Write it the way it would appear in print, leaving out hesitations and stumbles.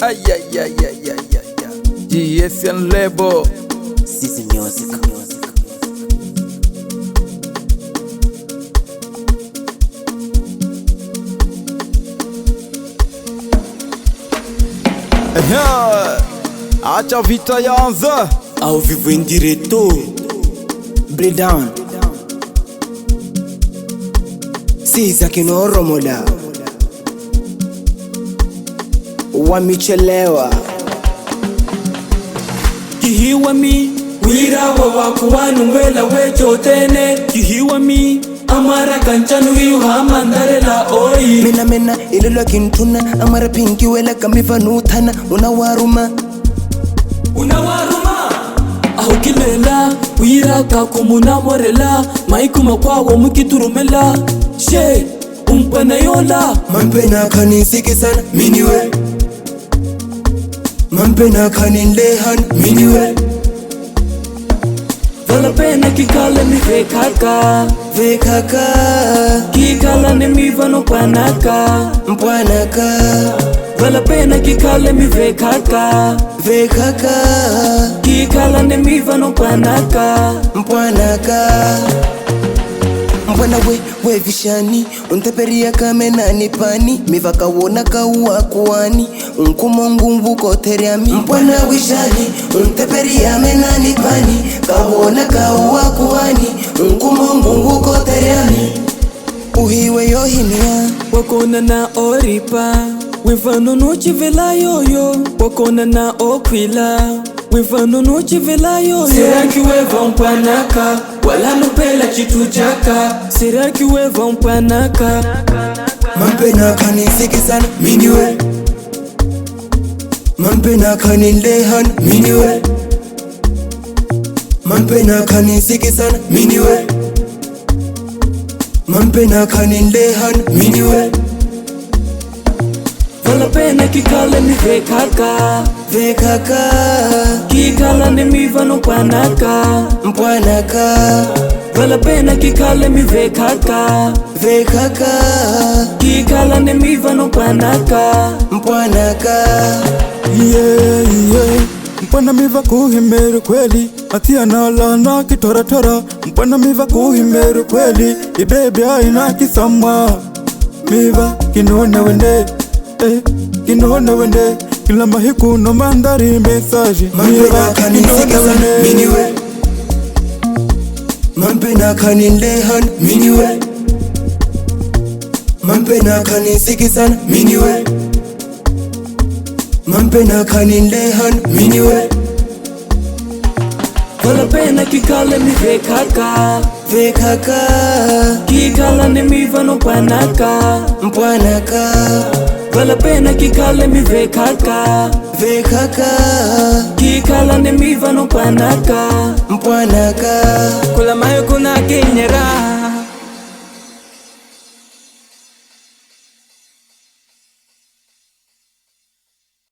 Ay, ay, ay, ay, ay, ay, ay. GSN Label. Sisi Music. Acha vita yaanza. Au vivo in diretto. Break down. Siza kino Romola wamichelewa Kihiwa mi wira wa wakuwanu mbela wecho tene. Kihiwa mi amara kanchanu hiu hamandarela oi. Mena ililo kintuna amara pinki wela kamifanu thana unawaruma aho kilela wira kakumuna morela maikuma kwawo mukiturumela she umpana yola mampena kanisiki sana miniwe mampena kaninlehan miniwe vala pena kikala mi vekaka kikala ne mi vano panaka mpwanaka vala pena kikala mi vekaka kikala ne mi vano panaka mpwanaka mpwana we vishani unteperia kamenani pani mivaka wona kauwa kuwani unkumongu mvuko teriami mpwana wishani unteperia menani pani kawona kauwa kuwani unkumongu mvuko teriami uhiwe yohinia wakona na oripa wivano no chivela yoyo wakona na okwila wivano no chivela yoyo seraki weva mpanaka wala nupela chitu chaka seraki weva mpanaka mampena kanisiki sana miniwe mampena kaninlehan miniwe mampena kanisiki sana miniwe mampena kaninlehan miniwe vala pena kikala mi vekaka kikala ne mi vano panaka mpwanaka vala pena kikala mi vekaka kikala ne mi vano panaka mpwanaka Mpwana miva kuhimeru kweli atia nala na kitoratora. Mpwana miva kuhimeru kweli ibebe aina kisamwa. Miva kinona wende kinona wende kila mahiku no mandari message. Mampena kanisiki sana miniwe mampena kaninlehan miniwe mampena kanisiki sana miniwe mampena kaninlehan miniwe vala pena kikala mi vekaka kikala ne mi vano panaka mpwanaka vala pena kikala mi vekaka kikala ne mi vano panaka mpwanaka kula mayo kuna kinyera